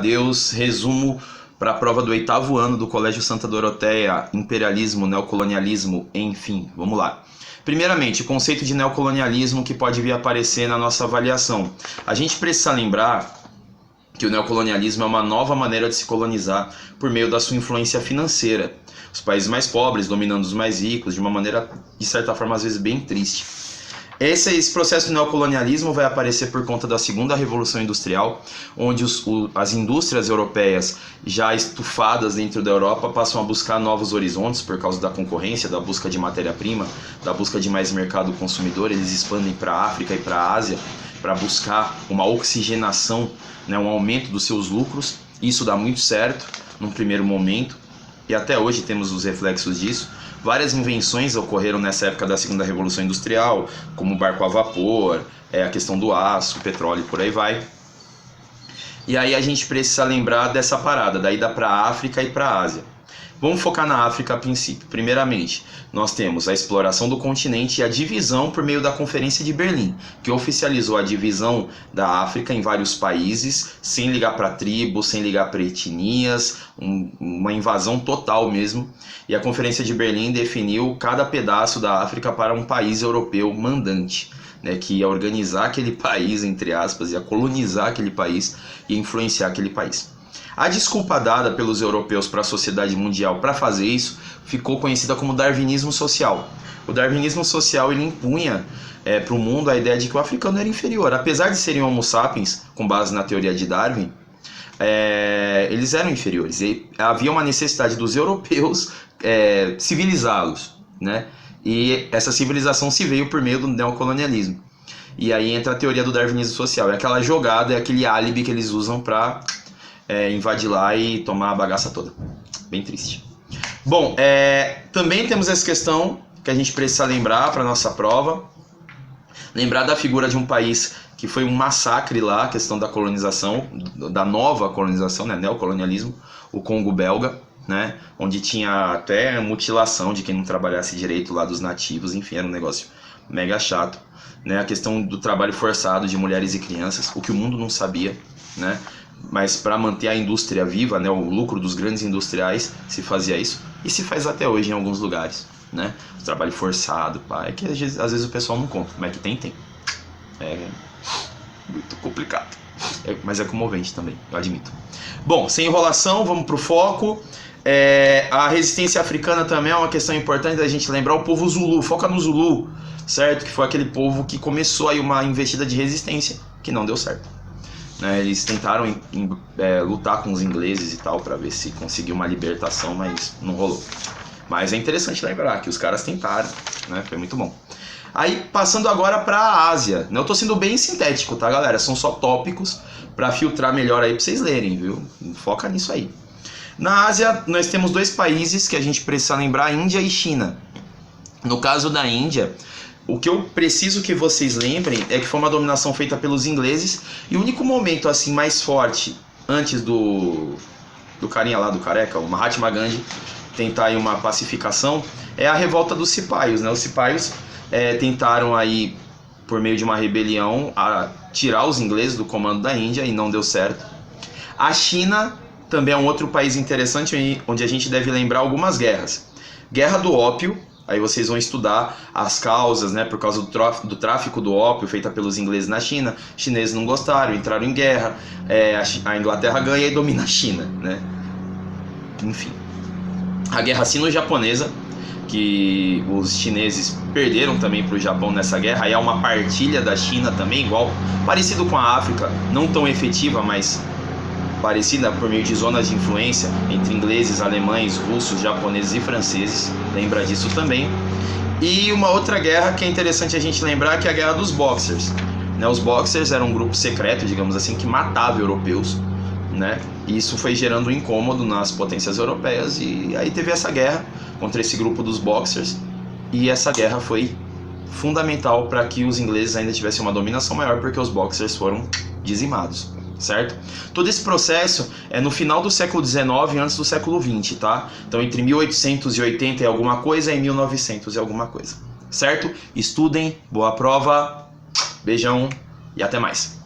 Deus, resumo para a prova do 8º ano do Colégio Santa Doroteia, imperialismo, neocolonialismo, enfim, vamos lá. Primeiramente, o conceito de neocolonialismo que pode vir a aparecer na nossa avaliação. A gente precisa lembrar que o neocolonialismo é uma nova maneira de se colonizar por meio da sua influência financeira. Os países mais pobres dominando os mais ricos, de uma maneira, de certa forma, às vezes bem triste. Esse processo de neocolonialismo vai aparecer por conta da segunda revolução industrial, onde as indústrias europeias já estufadas dentro da Europa passam a buscar novos horizontes por causa da concorrência, da busca de matéria-prima, da busca de mais mercado consumidor. Eles expandem para a África e para a Ásia para buscar uma oxigenação, né, um aumento dos seus lucros. Isso dá muito certo num primeiro momento e até hoje temos os reflexos disso. Várias invenções ocorreram nessa época da segunda revolução industrial, como o barco a vapor, a questão do aço, o petróleo e por aí vai. E aí a gente precisa lembrar dessa parada, da ida para a África e para a Ásia. Vamos focar na África a princípio. Primeiramente, nós temos a exploração do continente e a divisão por meio da Conferência de Berlim, que oficializou a divisão da África em vários países, sem ligar para tribos, sem ligar para etnias, uma invasão total mesmo. E a Conferência de Berlim definiu cada pedaço da África para um país europeu mandante, né, que ia organizar aquele país, entre aspas, ia colonizar aquele país e influenciar aquele país. A desculpa dada pelos europeus para a sociedade mundial para fazer isso ficou conhecida como darwinismo social. O darwinismo social ele impunha para o mundo a ideia de que o africano era inferior. Apesar de serem homo sapiens, com base na teoria de Darwin, eles eram inferiores. E havia uma necessidade dos europeus civilizá-los, né? E essa civilização se veio por meio do neocolonialismo. E aí entra a teoria do darwinismo social. É aquela jogada, é aquele álibi que eles usam para invadir lá e tomar a bagaça toda. Bem triste. Bom, também temos essa questão que a gente precisa lembrar para a nossa prova. Lembrar da figura de um país que foi um massacre lá, a questão da colonização, da nova colonização, né, neocolonialismo, o Congo belga, né, onde tinha até mutilação de quem não trabalhasse direito lá dos nativos, enfim, era um negócio mega chato, né, a questão do trabalho forçado de mulheres e crianças, o que o mundo não sabia, né, mas para manter a indústria viva, né, o lucro dos grandes industriais, se fazia isso, e se faz até hoje em alguns lugares, né, o trabalho forçado, pá, é que às vezes o pessoal não conta, mas que tem. É muito complicado, mas é comovente também, eu admito. Bom, sem enrolação, vamos pro foco. A resistência africana também é uma questão importante da gente lembrar. O povo Zulu, foca no Zulu, certo? Que foi aquele povo que começou aí uma investida de resistência que não deu certo. Eles tentaram lutar com os ingleses e tal para ver se conseguiu uma libertação, mas não rolou. Mas é interessante lembrar que os caras tentaram, né? Foi muito bom. Aí passando agora para a Ásia, eu tô sendo bem sintético, tá, galera? São só tópicos para filtrar melhor aí para vocês lerem, viu? Foca nisso aí. Na Ásia nós temos dois países que a gente precisa lembrar, Índia e China. No caso da Índia, o que eu preciso que vocês lembrem é que foi uma dominação feita pelos ingleses e o único momento assim mais forte antes do carinha lá do careca, o Mahatma Gandhi, tentar aí uma pacificação, é a revolta dos cipaios, né? Os cipaios tentaram aí, por meio de uma rebelião, tirar os ingleses do comando da Índia e não deu certo. A China também é um outro país interessante onde a gente deve lembrar algumas guerras. Guerra do ópio. Aí vocês vão estudar as causas, né, por causa do tráfico do ópio feita pelos ingleses na China. Os chineses não gostaram, entraram em guerra, a Inglaterra ganha e domina a China, né? Enfim. A guerra sino-japonesa, que os chineses perderam também para o Japão nessa guerra. Aí há uma partilha da China também, igual, parecido com a África, não tão efetiva, mas parecida por meio de zonas de influência entre ingleses, alemães, russos, japoneses e franceses. Lembra disso também. E uma outra guerra que é interessante a gente lembrar, que é a Guerra dos Boxers, né? Os Boxers eram um grupo secreto, digamos assim, que matava europeus, né? E isso foi gerando um incômodo nas potências europeias e aí teve essa guerra contra esse grupo dos Boxers e essa guerra foi fundamental para que os ingleses ainda tivessem uma dominação maior, porque os Boxers foram dizimados, certo? Todo esse processo é no final do século XIX e antes do século XX, tá? Então entre 1880 e alguma coisa e 1900 e alguma coisa, certo? Estudem, boa prova, beijão e até mais.